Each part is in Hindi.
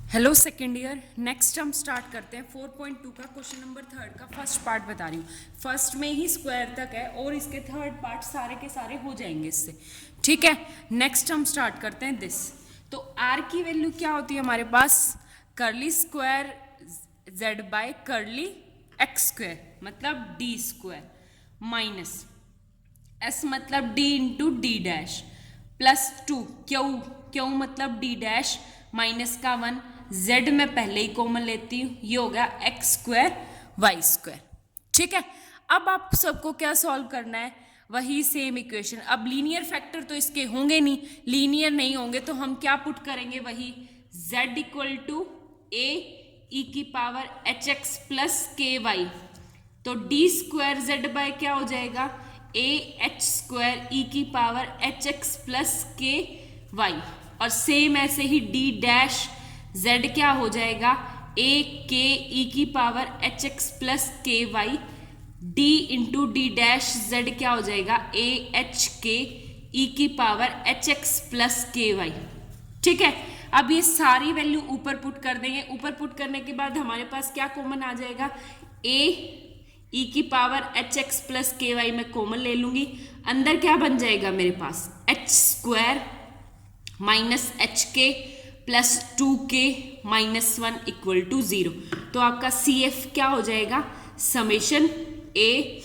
Hello second year. नेक्स्ट हम स्टार्ट करते हैं 4.2 का क्वेश्चन नंबर थर्ड का फर्स्ट पार्ट बता रही हूँ। फर्स्ट में ही स्क्वायर तक है और इसके थर्ड पार्ट सारे के सारे हो जाएंगे इससे। ठीक है, नेक्स्ट हम स्टार्ट करते हैं दिस। तो आर की वैल्यू क्या होती है हमारे पास? Curly square Z by curly X square मतलब डी स्क्वायर माइनस एस मतलब D into D dash plus 2 Q मतलब डी डैश माइनस का 1 z में पहले ही कॉमन लेती हूँ, ये हो गया एक्स स्क्वायर वाई स्क्वायर। ठीक है, अब आप सबको क्या सॉल्व करना है? वही सेम इक्वेशन। अब लीनियर फैक्टर तो इसके होंगे नहीं, लीनियर नहीं होंगे तो हम क्या पुट करेंगे? वही z equal to A e की पावर एच एक्स प्लस के वाई। तो डी स्क्वायर जेड बाय क्या हो जाएगा? ए एच स्क्वायर ई की पावर एच एक्स प्लस के वाई। और सेम ऐसे ही डी डैश z क्या हो जाएगा? ए के ई की पावर एच एक्स प्लस के y. D into D dash z क्या हो जाएगा? ए एच के ई की पावर एच एक्स प्लस के वाई। ठीक है, अब ये सारी वैल्यू ऊपर पुट कर देंगे। ऊपर पुट करने के बाद हमारे पास क्या कॉमन आ जाएगा? ए ई की पावर एच एक्स प्लस के वाई में कॉमन ले लूंगी। अंदर क्या बन जाएगा मेरे पास? एच स्क्वायर माइनस एच के plus 2k minus 1 equal to 0। तो आपका सी एफ क्या हो जाएगा? समेशन ए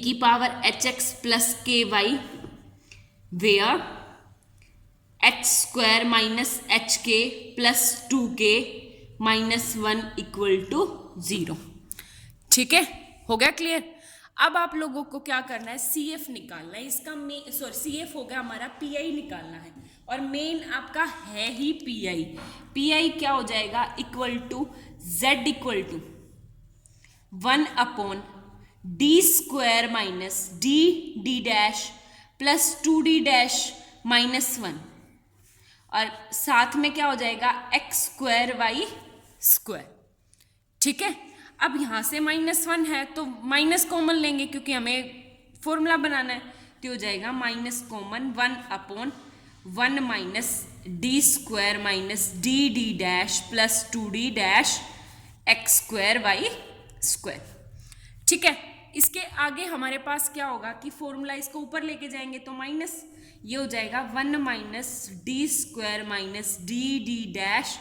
की पावर एच एक्स प्लस के Y where H square minus H के plus 2k minus 1 equal to 0। ठीक है, हो गया क्लियर? अब आप लोगों को क्या करना है? सी एफ निकालना है इसका। सी एफ हो गया हमारा, पी आई निकालना है और मेन आपका है ही पी आई। पी आई क्या हो जाएगा? Equal to z equal to 1 upon d square minus D D dash plus 2d dash minus 1 और साथ में क्या हो जाएगा? X square Y square. ठीक है, अब यहां से -1 है तो माइनस कॉमन लेंगे क्योंकि हमें फॉर्मूला बनाना है। तो हो जाएगा minus common 1 upon 1 minus D square minus D D dash plus 2d dash x square Y square. ठीक है, इसके आगे हमारे पास क्या होगा कि फॉर्मूला इसको ऊपर लेके जाएंगे तो माइनस, ये हो जाएगा 1 minus D square minus D D dash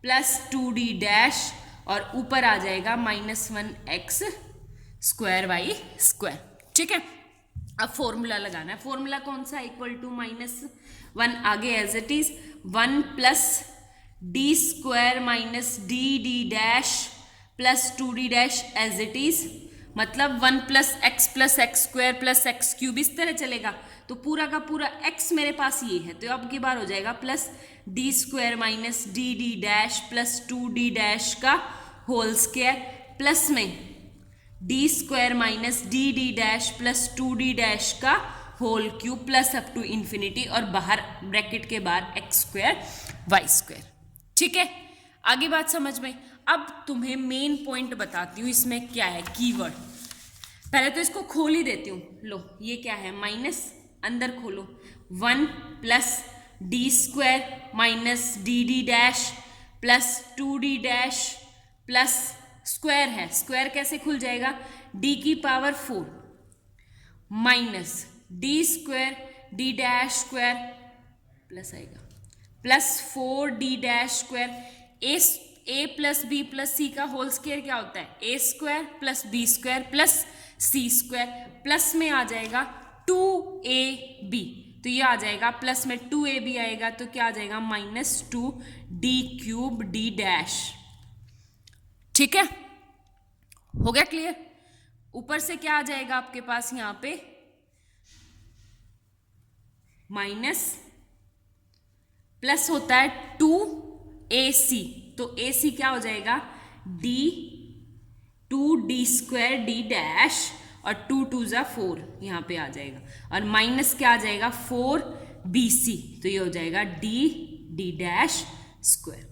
plus 2d dash और ऊपर आ जाएगा -1 एक्स स्क्वायर वाई स्क्वायर। ठीक है, अब फॉर्मूला लगाना है। फॉर्मूला कौन सा? इक्वल टू -1 आगे as it is 1 plus D square minus D D dash plus 2d dash as it is, मतलब 1 plus x square plus x cube इस तरह चलेगा। तो पूरा का पूरा x मेरे पास ये है तो अब की बार हो जाएगा plus D square minus D D dash plus 2d dash का होल स्क्वायर प्लस में D square minus D D dash plus 2d dash का whole cube plus up to infinity और बाहर ब्रैकेट के बाहर एक्स स्क्वायर वाई स्क्वायर। ठीक है, आगे बात समझ में? अब तुम्हें मेन पॉइंट बताती हूँ इसमें क्या है कीवर्ड। पहले तो इसको खोल ही देती हूँ। लो ये क्या है? माइनस, अंदर खोलो 1 plus D square minus D D dash plus 2d dash plus square है, स्क्वायर कैसे खुल जाएगा? d की power 4 minus D square D dash square plus आएगा plus 4d dash square. A plus B plus C का होल स्क्वायर क्या होता है? A square plus B square plus C square plus में आ जाएगा 2ab। तो ये आ जाएगा प्लस में 2ab आएगा तो क्या आ जाएगा? -2d cube D dash. ठीक है, हो गया क्लियर? ऊपर से क्या आ जाएगा आपके पास? यहां पे माइनस प्लस होता है 2ac तो ac क्या हो जाएगा? d स्क्वायर डी डैश और 2 2 जा 4 यहाँ पे आ जाएगा और माइनस क्या आ जाएगा? 4bc तो ये हो जाएगा d डैश स्क्वायर।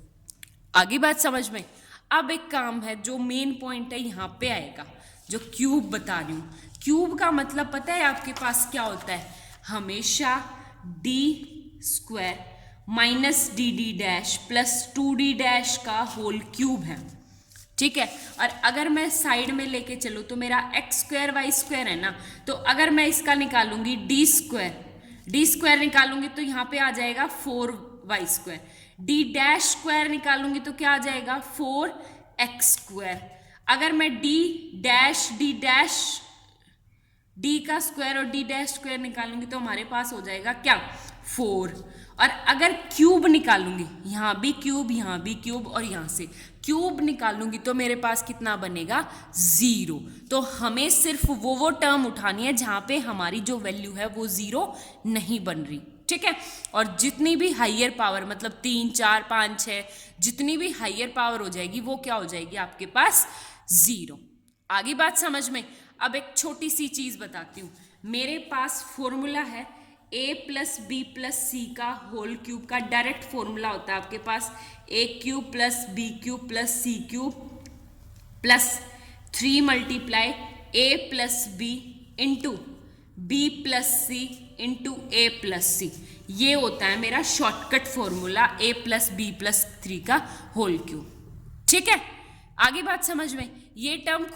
आगे बात समझ में? अब एक काम है जो मेन पॉइंट है यहाँ पे आएगा, जो क्यूब बता रही हूँ। क्यूब का मतलब पता है आपके पास क्या होता है? हमेशा d square minus D D dash plus 2d dash का होल क्यूब है, ठीक है। और अगर मैं साइड में लेके चलूँ तो मेरा एक्स स्क्वायर वाई स्क्वायर है ना, तो अगर मैं इसका निकालूंगी डी स्क्वायर निकालूंगी तो यहाँ पे आ जाएगा 4y square, D dash square निकालूंगी तो क्या आ जाएगा 4x स्क्वायर। अगर मैं डी का स्क्वायर और डी डैश स्क्वायर निकालूंगी तो हमारे पास हो जाएगा क्या 4। और अगर क्यूब निकालूंगी, यहाँ भी क्यूब यहाँ भी क्यूब और यहाँ से क्यूब निकालूंगी तो मेरे पास कितना बनेगा 0। तो हमें सिर्फ वो टर्म उठानी है जहाँ पे हमारी जो वैल्यू है वो 0 नहीं बन रही, ठीक है। और जितनी भी हाइयर पावर मतलब 3 4 5 6 जितनी भी हाइयर पावर हो जाएगी वो क्या हो जाएगी आपके पास 0। आगे बात समझ में। अब एक छोटी सी चीज बताती हूँ, मेरे पास फॉर्मूला है a plus B plus C का होल क्यूब का डायरेक्ट फॉर्मूला होता है आपके पास a cube plus B cube plus C cube plus 3 multiply a plus B into B plus C into A plus C. ये होता है मेरा shortcut formula a plus B plus 3 का होल क्यूब, ठीक है। आगे बात समझ में। ये टर्म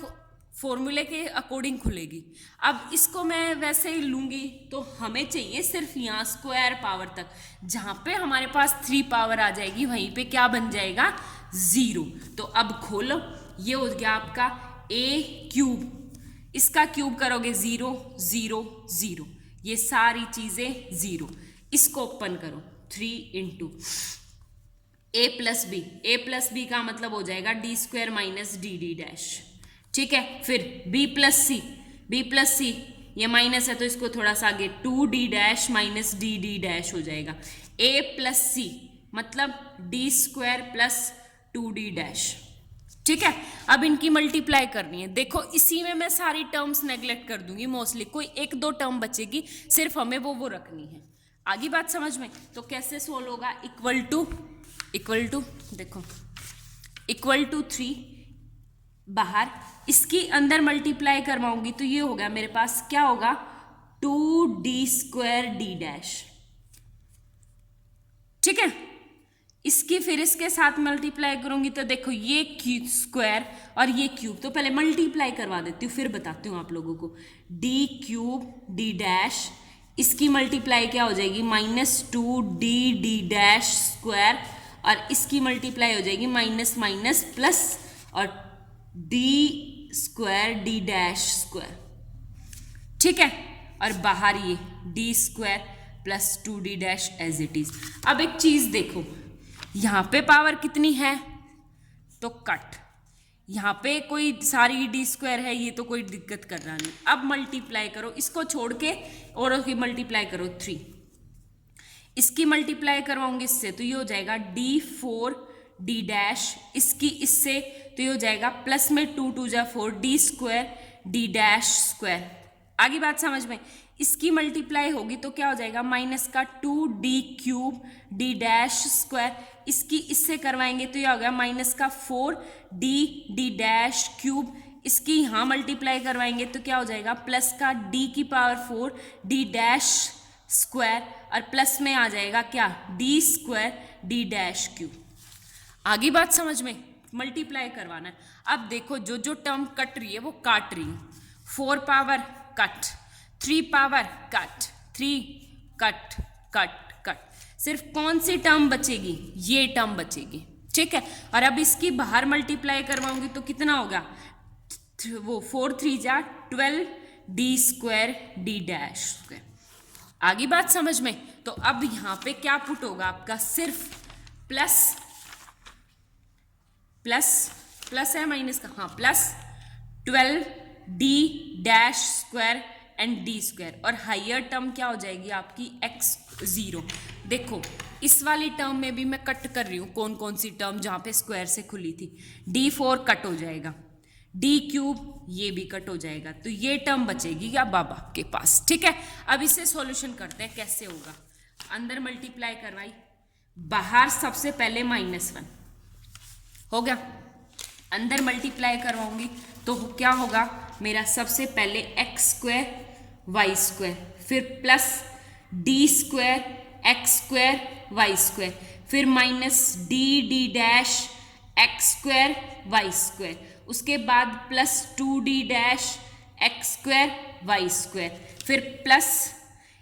फॉर्मूले के अकॉर्डिंग खुलेगी। अब इसको मैं वैसे ही लूंगी तो हमें चाहिए सिर्फ यहाँ स्क्वायर पावर तक, जहाँ पे हमारे पास 3 पावर आ जाएगी वहीं पे क्या बन जाएगा 0। तो अब खोलो, ये हो गया आपका a क्यूब, इसका क्यूब करोगे 0 0 0, ये सारी चीजें 0। इसको ओपन करो 3 इंटू a प्लस बी का मतलब हो जाएगा D square minus D D dash, ठीक है। फिर b प्लस सी ये माइनस है तो इसको थोड़ा सा आगे 2d dash minus D D dash हो जाएगा। a प्लस सी मतलब d square plus 2d dash, ठीक है। अब इनकी मल्टीप्लाई करनी है। देखो इसी में मैं सारी टर्म्स नेग्लेक्ट कर दूंगी मोस्टली, कोई 1-2 टर्म बचेगी, सिर्फ हमें वो रखनी है। आगे बात समझ में। तो कैसे सोल्व होगा, इक्वल टू देखो इक्वल टू 3 बाहर, इसकी अंदर मल्टीप्लाई करवाऊंगी तो ये होगा मेरे पास क्या होगा 2d स्क्वायर डी डैश, ठीक है। इसकी फिर इसके साथ मल्टीप्लाई करूंगी तो देखो ये क्यूब स्क्वायर और ये क्यूब, तो पहले मल्टीप्लाई करवा देती हूँ फिर बताती हूँ आप लोगों को। d क्यूब डी डैश, इसकी मल्टीप्लाई क्या हो जाएगी -2d डी डैश स्क्वायर, और इसकी मल्टीप्लाई हो जाएगी माइनस माइनस प्लस और d square D dash square, ठीक है। और बाहर ये d square plus 2d dash as it is. अब एक चीज देखो, यहाँ पे पावर कितनी है तो कट, यहाँ पे कोई सारी डी स्क्वायर है, ये तो कोई दिक्कत कर रहा नहीं। अब मल्टीप्लाई करो, इसको छोड़ के और उसकी मल्टीप्लाई करो 3, इसकी मल्टीप्लाई करवाऊंगी इससे तो ये हो जाएगा d4 डी डैश, इसकी इससे तो ये हो जाएगा प्लस में 2 2 जा 4 d square D dash square. आगे बात समझ में। इसकी मल्टीप्लाई होगी तो क्या हो जाएगा माइनस का 2d cube D dash square, इसकी इससे करवाएंगे तो यह हो गया माइनस का 4d डी डैश क्यूब, इसकी यहाँ मल्टीप्लाई करवाएंगे तो क्या हो जाएगा प्लस का d की पावर 4 डी डैश स्क्वायर, और प्लस में आ जाएगा क्या D square D dash cube. आगे बात समझ में। मल्टीप्लाई करवाना है। अब देखो जो जो टर्म कट रही है वो काट रही हूँ। 4 power cut, 3 power cut, 3 cut cut cut, सिर्फ कौन सी टर्म बचेगी ये टर्म बचेगी, ठीक है। और अब इसकी बाहर मल्टीप्लाई करवाऊंगी तो कितना होगा वो 4 3 जा 12 D square D dash square. आगे बात समझ में। तो अब यहाँ पे क्या पुट होगा आपका, सिर्फ प्लस है माइनस का, हाँ plus 12 D dash square and D square, और हाइयर टर्म क्या हो जाएगी आपकी x0। देखो इस वाली टर्म में भी मैं कट कर रही हूँ कौन कौन सी टर्म जहाँ पे स्क्वायर से खुली थी। d4 कट हो जाएगा, d क्यूब ये भी कट हो जाएगा, तो ये टर्म बचेगी या बाबा के पास, ठीक है। अब इसे सॉल्यूशन करते हैं कैसे होगा। अंदर मल्टीप्लाई करवाई, बाहर सबसे पहले -1 हो गया, अंदर मल्टीप्लाई करवाऊंगी तो क्या होगा मेरा सबसे पहले x स्क्वायर वाई स्क्वायर, फिर plus D square x square Y square, फिर minus D D dash x square Y square, उसके बाद plus 2d dash x square Y square, फिर प्लस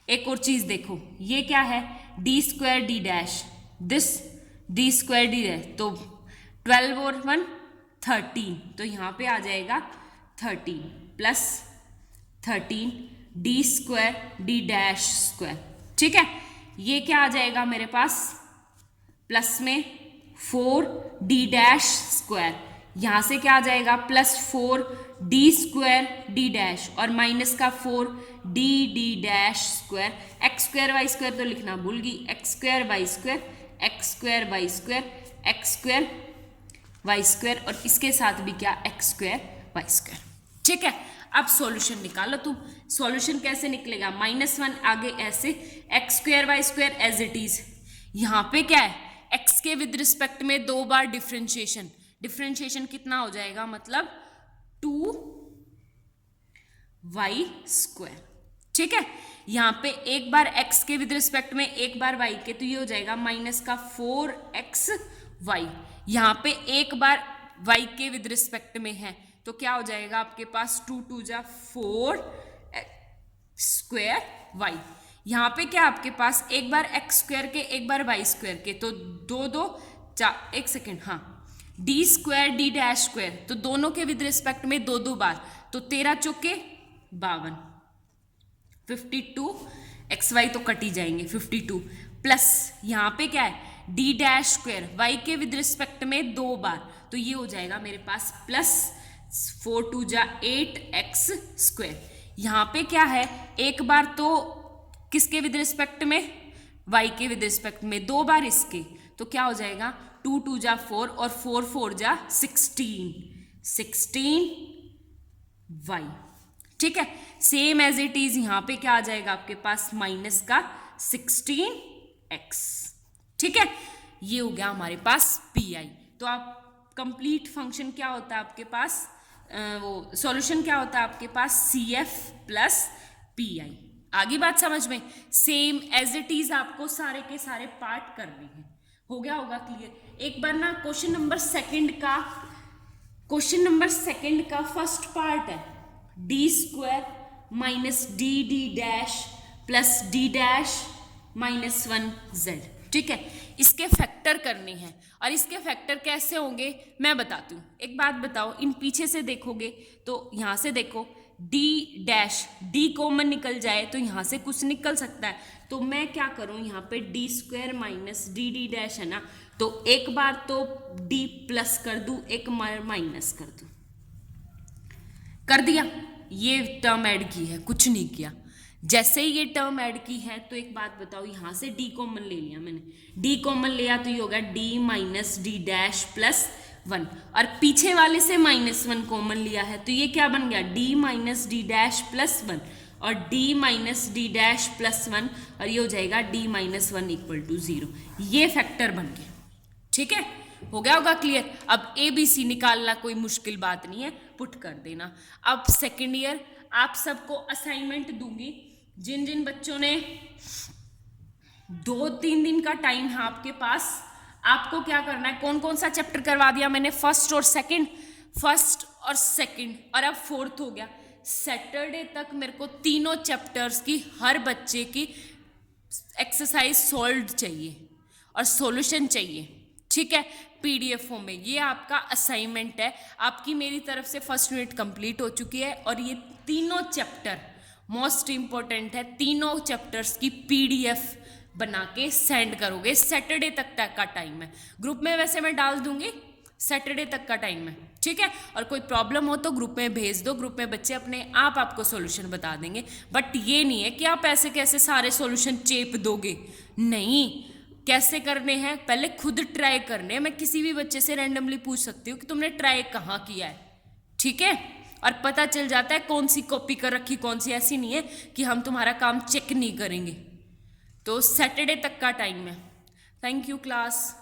एक और चीज देखो, ये क्या है, D square D dash, this D square D dash, तो 12 और 1 13, तो यहाँ पे आ जाएगा 13 plus 13 D square D dash square. ठीक है, ये क्या आ जाएगा मेरे पास, प्लस में 4 डी डैश स्क्वायर, यहाँ से क्या आ जाएगा plus 4 d square D dash और माइनस का 4 d D dash square, x square Y square तो लिखना भूल गई, x square Y square, x square Y square, x square Y square और इसके साथ भी क्या, एक्स स्क्वायर वाई स्क्वायर। ठीक है, अब सॉल्यूशन निकालो तुम। सॉल्यूशन कैसे निकलेगा, -1 आगे ऐसे, x square Y square as it is, यहाँ पे क्या है, एक्स के विद रिस्पेक्ट में 2 बार डिफ्रेंशिएशन, डिफ्रेंशिएशन कितना हो जाएगा, मतलब 2y स्क्वायर। ठीक है, यहाँ पे एक बार x के विद रिस्पेक्ट में एक बार y के, तो ये हो जाएगा माइनस का 4xy, यहाँ पे एक बार y के विद रिस्पेक्ट में है तो क्या हो जाएगा आपके पास 2 2 जा 4 स्क्वायर y, यहाँ पे क्या आपके पास एक बार x स्क्वायर के एक बार y स्क्वायर के, तो 2 2 4 एक सेकेंड, हाँ D square D dash square, तो दोनों के विद रिस्पेक्ट में 2 2 बार, तो 13 चौके 52, 52 एक्स वाई तो कट ही जाएंगे 52 प्लस यहाँ पे क्या है डी डैश स्क्वायर, वाई के विद रिस्पेक्ट में 2 बार, तो ये हो जाएगा मेरे पास प्लस 4 2 जा 8 एक्स स्क्वायर। यहाँ पे क्या है, एक बार तो किसके विद रिस्पेक्ट में, वाई के विद रिस्पेक्ट में 2 बार इसके, तो क्या हो जाएगा 2 2 जा 4 और 4 4 जा 16 वाई। ठीक है, सेम एज इट इज यहाँ पे क्या आ जाएगा आपके पास माइनस का 16x। ठीक है, ये हो गया हमारे पास pi। तो आप कंप्लीट फंक्शन क्या होता है आपके पास, वो सॉल्यूशन क्या होता है आपके पास CF प्लस pi। आगे बात समझ में, सेम एज इट इज आपको सारे के सारे पार्ट करने हैं। हो गया होगा क्लियर। एक बार ना क्वेश्चन नंबर सेकंड का फर्स्ट पार्ट है D square minus D D dash plus D dash minus 1z। ठीक है, इसके फैक्टर करने हैं और इसके फैक्टर कैसे होंगे मैं बताती हूँ। एक बात बताओ, इन पीछे से देखोगे तो यहाँ से देखो डी डैश, डी कॉमन निकल जाए तो यहाँ से कुछ निकल सकता है, तो मैं क्या करूँ यहाँ पे D square minus D D dash है ना, तो एक बार तो डी प्लस कर दूँ, एक माइनस कर दूँ, कर दिया। ये टर्म ऐड की है, कुछ नहीं किया। जैसे ही ये टर्म ऐड की है तो एक बात बताओ, यहाँ से डी कॉमन ले लिया मैंने, डी कॉमन लिया तो ये होगा D minus D dash plus 1 और पीछे वाले से -1 कॉमन लिया है तो ये क्या बन गया D minus D dash plus 1 और D minus D dash plus 1 और ये हो जाएगा डी माइनस 1 इक्वल टू 0। ये फैक्टर बन गया। ठीक है, हो गया होगा क्लियर। अब ABC निकालना कोई मुश्किल बात नहीं है, पुट कर देना। अब सेकेंड ईयर आप सबको असाइनमेंट दूंगी, जिन जिन बच्चों ने 2-3 दिन का टाइम है आपके पास, आपको क्या करना है, कौन कौन सा चैप्टर करवा दिया मैंने, फर्स्ट और सेकंड और अब फोर्थ हो गया। सैटरडे तक मेरे को तीनों चैप्टर्स की हर बच्चे की एक्सरसाइज सॉल्व चाहिए और सॉल्यूशन चाहिए। ठीक है, PDF फॉर्म में। ये आपका असाइनमेंट है, आपकी मेरी तरफ से फर्स्ट यूनिट कंप्लीट हो चुकी है और ये तीनों चैप्टर मोस्ट इंपॉर्टेंट है, तीनों चैप्टर्स की PDF बना के सेंड करोगे। सैटरडे तक का टाइम है, ग्रुप में वैसे मैं डाल दूंगी, सैटरडे तक का टाइम है। ठीक है, और कोई प्रॉब्लम हो तो ग्रुप में भेज दो, ग्रुप में बच्चे अपने आप आपको सॉल्यूशन बता देंगे। बट ये नहीं है कि आप ऐसे कैसे सारे सॉल्यूशन चेप दोगे, नहीं, कैसे करने हैं पहले खुद ट्राई करने हैं। मैं किसी भी बच्चे से रैंडमली पूछ सकती हूँ कि तुमने ट्राई कहाँ किया है, ठीक है, और पता चल जाता है कौन सी कॉपी कर रखी कौन सी। ऐसी नहीं है कि हम तुम्हारा काम चेक नहीं करेंगे। तो सैटरडे तक का टाइम है। Thank you class.